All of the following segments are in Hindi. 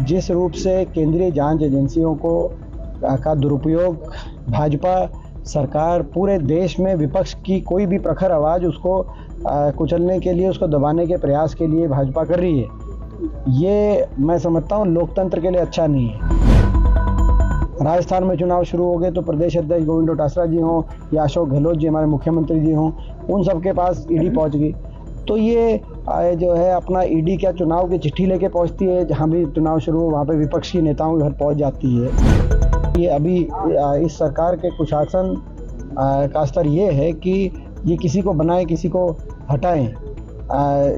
जिस रूप से केंद्रीय जांच एजेंसियों का दुरुपयोग भाजपा सरकार पूरे देश में विपक्ष की कोई भी प्रखर आवाज़ उसको कुचलने के लिए, उसको दबाने के प्रयास के लिए भाजपा कर रही है, ये मैं समझता हूँ लोकतंत्र के लिए अच्छा नहीं है। राजस्थान में चुनाव शुरू हो गए तो प्रदेश अध्यक्ष गोविंद डोटासरा जी हों या अशोक गहलोत जी हमारे मुख्यमंत्री जी हों, उन सब के पास ईडी पहुंच गई। तो ये जो है अपना ईडी क्या चुनाव की चिट्ठी लेके पहुंचती है, जहां भी चुनाव शुरू हो वहां पे विपक्ष की नेताओं के घर पहुंच जाती है। ये अभी इस सरकार के कुशासन का स्तर ये है कि ये किसी को बनाए किसी को हटाएं,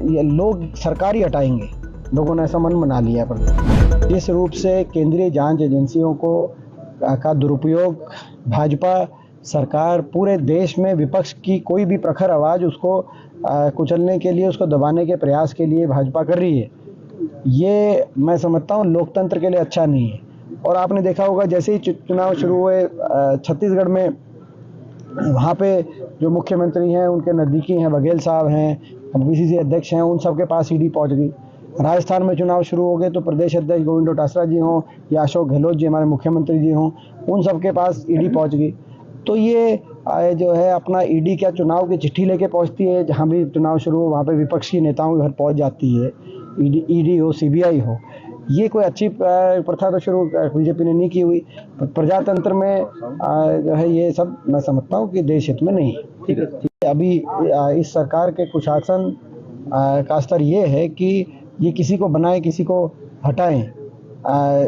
ये लोग सरकार ही हटाएंगे, लोगों ने ऐसा मन बना लिया। पर जिस रूप से केंद्रीय जांच एजेंसियों का दुरुपयोग भाजपा सरकार पूरे देश में विपक्ष की कोई भी प्रखर आवाज़ उसको कुचलने के लिए, उसको दबाने के प्रयास के लिए भाजपा कर रही है, ये मैं समझता हूँ लोकतंत्र के लिए अच्छा नहीं है। और आपने देखा होगा जैसे ही चुनाव शुरू हुए छत्तीसगढ़ में, वहाँ पे जो मुख्यमंत्री हैं उनके नज़दीकी हैं, बघेल साहब हैं, पीसीसी अध्यक्ष हैं, उन सब के पास ईडी पहुँच गई। राजस्थान में चुनाव शुरू हो गए तो प्रदेश अध्यक्ष गोविंद डोटासरा जी हों या अशोक गहलोत जी हमारे मुख्यमंत्री जी हों, उन सब के पास ईडी पहुँच गई। तो ये जो है अपना ईडी क्या चुनाव की चिट्ठी लेके पहुँचती है, जहाँ भी चुनाव शुरू हो वहाँ पे विपक्ष की नेताओं के घर पहुँच जाती है, ईडी हो सीबीआई हो। ये कोई अच्छी प्रथा तो शुरू बीजेपी ने नहीं की हुई। प्रजातंत्र में जो है ये सब मैं समझता हूँ कि देश हित में नहीं है। ठीक है। अभी इस सरकार के कुशासन का स्तर ये है कि ये किसी को बनाए किसी को हटाएं,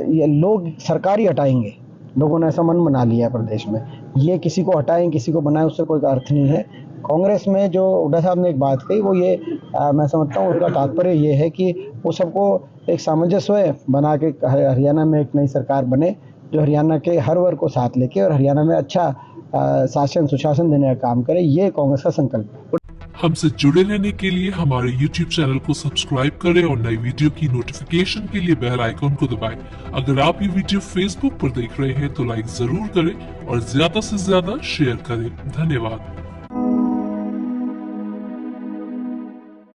ये लोग सरकार ही हटाएंगे, लोगों ने ऐसा मन बना लिया प्रदेश में। ये किसी को हटाएं किसी को बनाएं उससे कोई अर्थ नहीं है। कांग्रेस में जो हुड्डा साहब ने एक बात कही वो ये मैं समझता हूँ उसका तात्पर्य ये है कि वो सबको एक सामंजस्य बना के हरियाणा में एक नई सरकार बने जो हरियाणा के हर वर्ग को साथ लेके और हरियाणा में अच्छा शासन सुशासन देने का काम करे, ये कांग्रेस का संकल्प है। हमसे जुड़े रहने के लिए हमारे YouTube चैनल को सब्सक्राइब करें और नई वीडियो की नोटिफिकेशन के लिए बेल आइकन को दबाएं। अगर आप ये वीडियो Facebook पर देख रहे हैं तो लाइक जरूर करें और ज्यादा से ज्यादा शेयर करें। धन्यवाद।